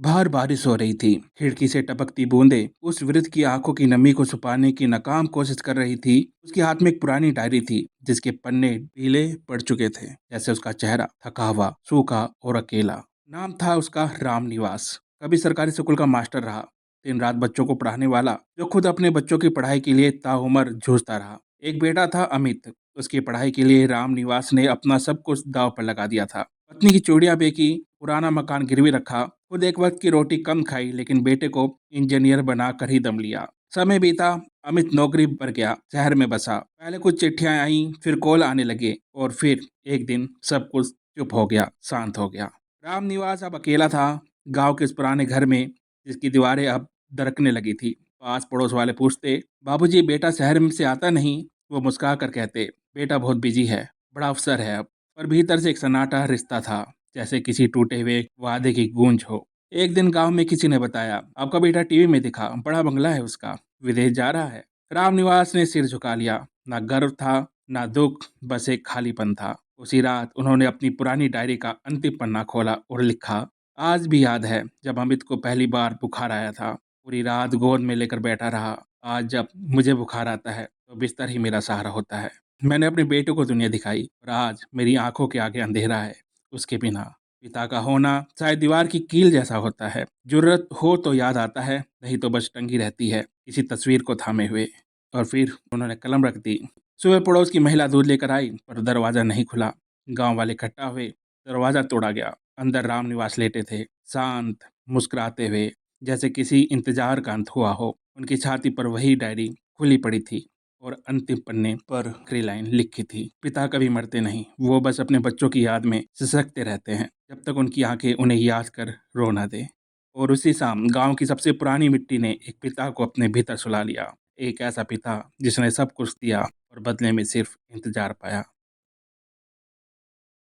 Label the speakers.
Speaker 1: बाहर बारिश हो रही थी। खिड़की से टपकती बूंदें उस वृद्ध की आंखों की नमी को छुपाने की नाकाम कोशिश कर रही थी। उसके हाथ में एक पुरानी डायरी थी जिसके पन्ने पीले पड़ चुके थे, जैसे उसका चेहरा थका हुआ, सूखा और अकेला। नाम था उसका राम निवास। कभी सरकारी स्कूल का मास्टर रहा, दिन रात बच्चों को पढ़ाने वाला, जो खुद अपने बच्चों की पढ़ाई के लिए ताउम्र जूझता रहा। एक बेटा था अमित। उसकी पढ़ाई के लिए राम निवास ने अपना सब कुछ दांव पर लगा दिया था। पत्नी की चूड़ियां बेची, पुराना मकान गिरवी रखा, खुद एक वक्त की रोटी कम खाई, लेकिन बेटे को इंजीनियर बनाकर ही दम लिया। समय बीता, अमित नौकरी पर गया, शहर में बसा। पहले कुछ चिट्ठियां आईं, फिर कॉल आने लगे, और फिर एक दिन सब कुछ चुप हो गया, शांत हो गया। राम निवास अब अकेला था, गांव के उस पुराने घर में जिसकी दीवारें अब दरकने लगी थी। पास पड़ोस वाले पूछते, बाबूजी बेटा शहर में से आता नहीं? वो मुस्कुरा कर कहते, बेटा बहुत बिजी है, बड़ा अफसर है अब। पर भीतर से एक सन्नाटा रिश्ता था, जैसे किसी टूटे हुए वादे की गूंज हो। एक दिन गांव में किसी ने बताया, आपका बेटा टीवी में दिखा, बड़ा बंगला है उसका, विदेश जा रहा है। राम निवास ने सिर झुका लिया। ना गर्व था, ना दुख, बस एक खालीपन था। उसी रात उन्होंने अपनी पुरानी डायरी का अंतिम पन्ना खोला और लिखा, आज भी याद है जब अमित को पहली बार बुखार आया था। पूरी रात गोद में लेकर बैठा रहा। आज जब मुझे बुखार आता है तो बिस्तर ही मेरा सहारा होता है। मैंने अपने बेटे को दुनिया दिखाई, और आज मेरी आंखों के आगे अंधेरा है। उसके बिना पिता का होना शायद दीवार की कील जैसा होता है। जरूरत हो तो याद आता है, नहीं तो बस टंगी रहती है किसी तस्वीर को थामे हुए। और फिर उन्होंने कलम रख दी। सुबह पड़ोस की महिला दूध लेकर आई, पर दरवाजा नहीं खुला। गांव वाले इकट्ठा हुए, दरवाजा तोड़ा गया। अंदर राम निवास लेटे थे, शांत, मुस्कुराते हुए, जैसे किसी इंतजार का अंत हुआ हो। उनकी छाती पर वही डायरी खुली पड़ी थी, और अंतिम पन्ने पर आखिरी लाइन लिखी थी, पिता कभी मरते नहीं, वो बस अपने बच्चों की याद में सिसकते रहते हैं, जब तक उनकी आंखें उन्हें याद कर रो ना दे। और उसी शाम गांव की सबसे पुरानी मिट्टी ने एक पिता को अपने भीतर सुला लिया। एक ऐसा पिता जिसने सब कुछ दिया और बदले में सिर्फ इंतजार पाया।